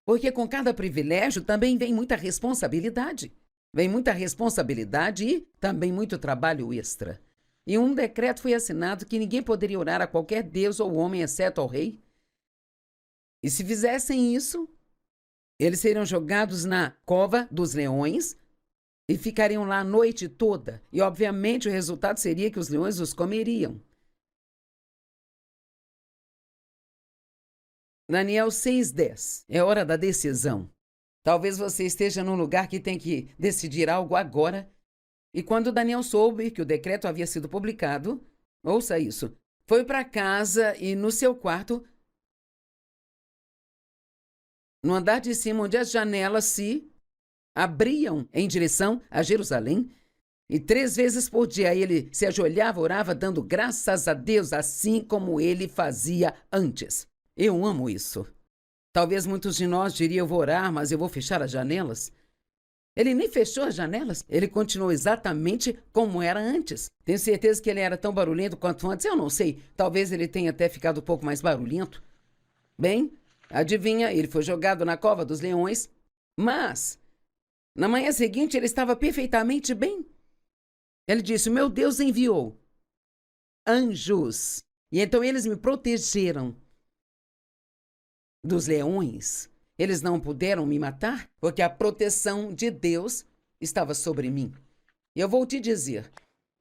S1: Porque com cada privilégio também vem muita responsabilidade. Vem muita responsabilidade e também muito trabalho extra. E um decreto foi assinado que ninguém poderia orar a qualquer deus ou homem, exceto ao rei. E se fizessem isso, eles seriam jogados na cova dos leões e ficariam lá a noite toda. E, obviamente, o resultado seria que os leões os comeriam. Daniel 6:10. É hora da decisão. Talvez você esteja num lugar que tem que decidir algo agora. E quando Daniel soube que o decreto havia sido publicado, ouça isso, foi para casa e no seu quarto, no andar de cima, onde as janelas se abriam em direção a Jerusalém, e 3 vezes por dia ele se ajoelhava, orava, dando graças a Deus, assim como ele fazia antes. Eu amo isso. Talvez muitos de nós diriam: eu vou orar, mas eu vou fechar as janelas. Ele nem fechou as janelas, ele continuou exatamente como era antes. Tenho certeza que ele era tão barulhento quanto antes, eu não sei. Talvez ele tenha até ficado um pouco mais barulhento. Bem, adivinha, ele foi jogado na cova dos leões, mas na manhã seguinte ele estava perfeitamente bem. Ele disse: meu Deus enviou anjos, e então eles me protegeram dos leões. Eles não puderam me matar, porque a proteção de Deus estava sobre mim. E eu vou te dizer,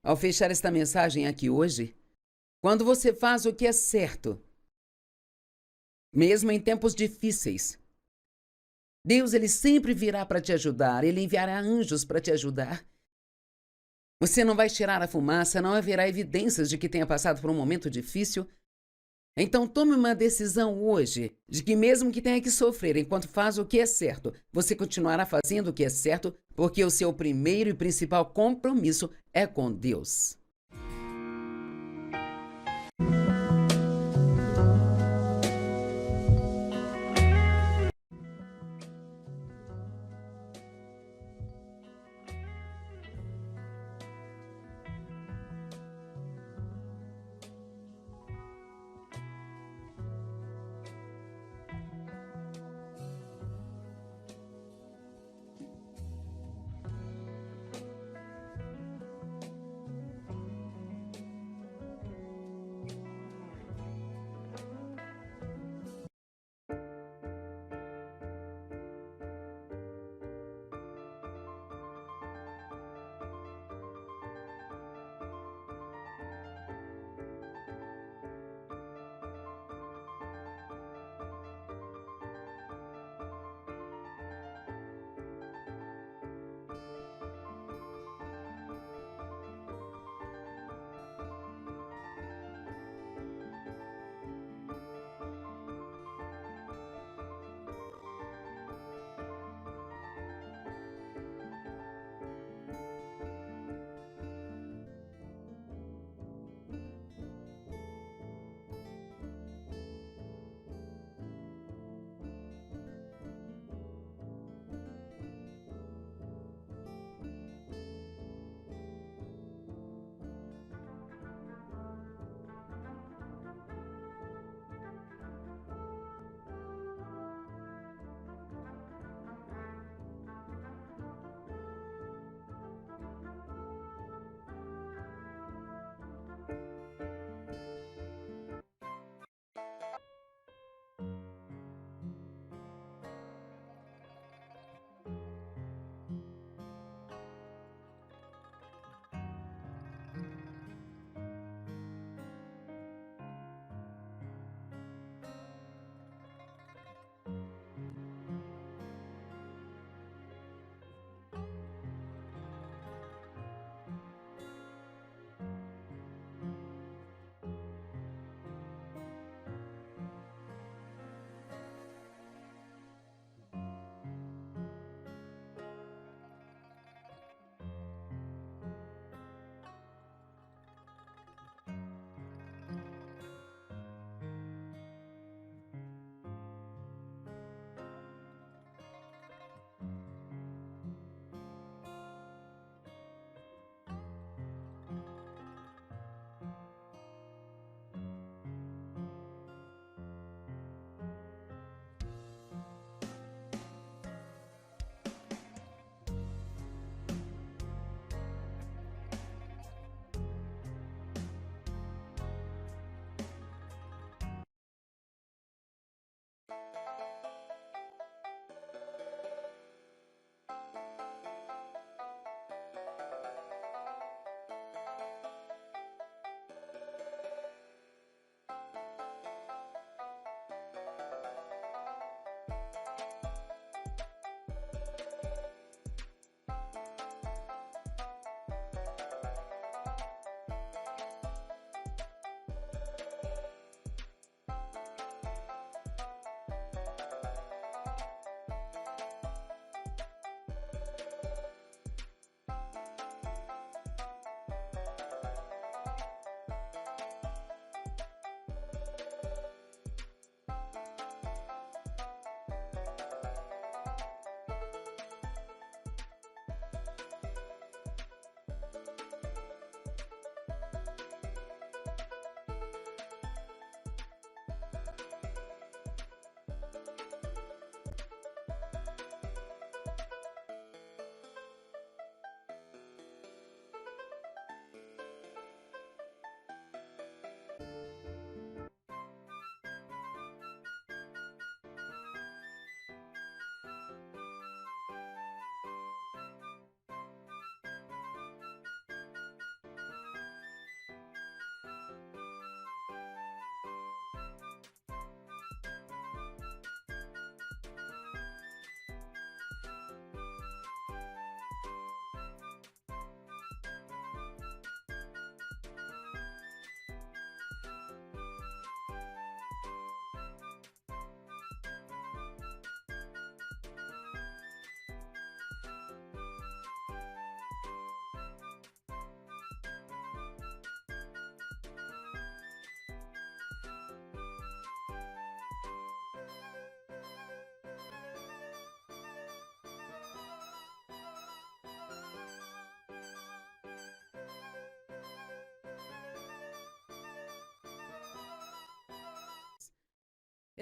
S1: ao fechar esta mensagem aqui hoje, quando você faz o que é certo, mesmo em tempos difíceis, Deus ele sempre virá para te ajudar, ele enviará anjos para te ajudar. Você não vai tirar a fumaça, não haverá evidências de que tenha passado por um momento difícil. Então tome uma decisão hoje, de que mesmo que tenha que sofrer enquanto faz o que é certo, você continuará fazendo o que é certo, porque o seu primeiro e principal compromisso é com Deus.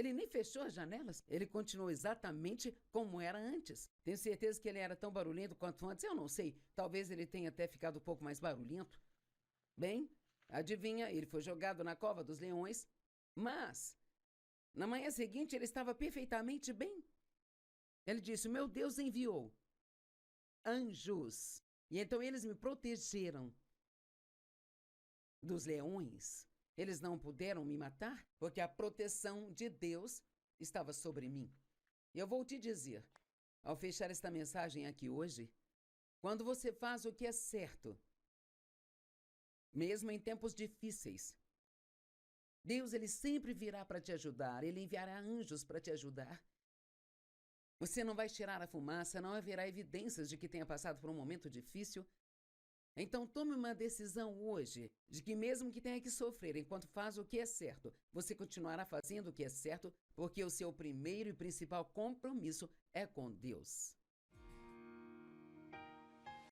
S1: Ele nem fechou as janelas. Ele continuou exatamente como era antes. Tenho certeza que ele era tão barulhento quanto antes. Eu não sei. Talvez ele tenha até ficado um pouco mais barulhento. Bem, adivinha, ele foi jogado na cova dos leões. Mas, na manhã seguinte, ele estava perfeitamente bem. Ele disse: meu Deus enviou anjos. E então eles me protegeram dos leões. Eles não puderam me matar, porque a proteção de Deus estava sobre mim. E eu vou te dizer, ao fechar esta mensagem aqui hoje, quando você faz o que é certo, mesmo em tempos difíceis, Deus ele sempre virá para te ajudar, ele enviará anjos para te ajudar. Você não vai tirar a fumaça, não haverá evidências de que tenha passado por um momento difícil. Então tome uma decisão hoje, de que mesmo que tenha que sofrer enquanto faz o que é certo, você continuará fazendo o que é certo, porque o seu primeiro e principal compromisso é com Deus.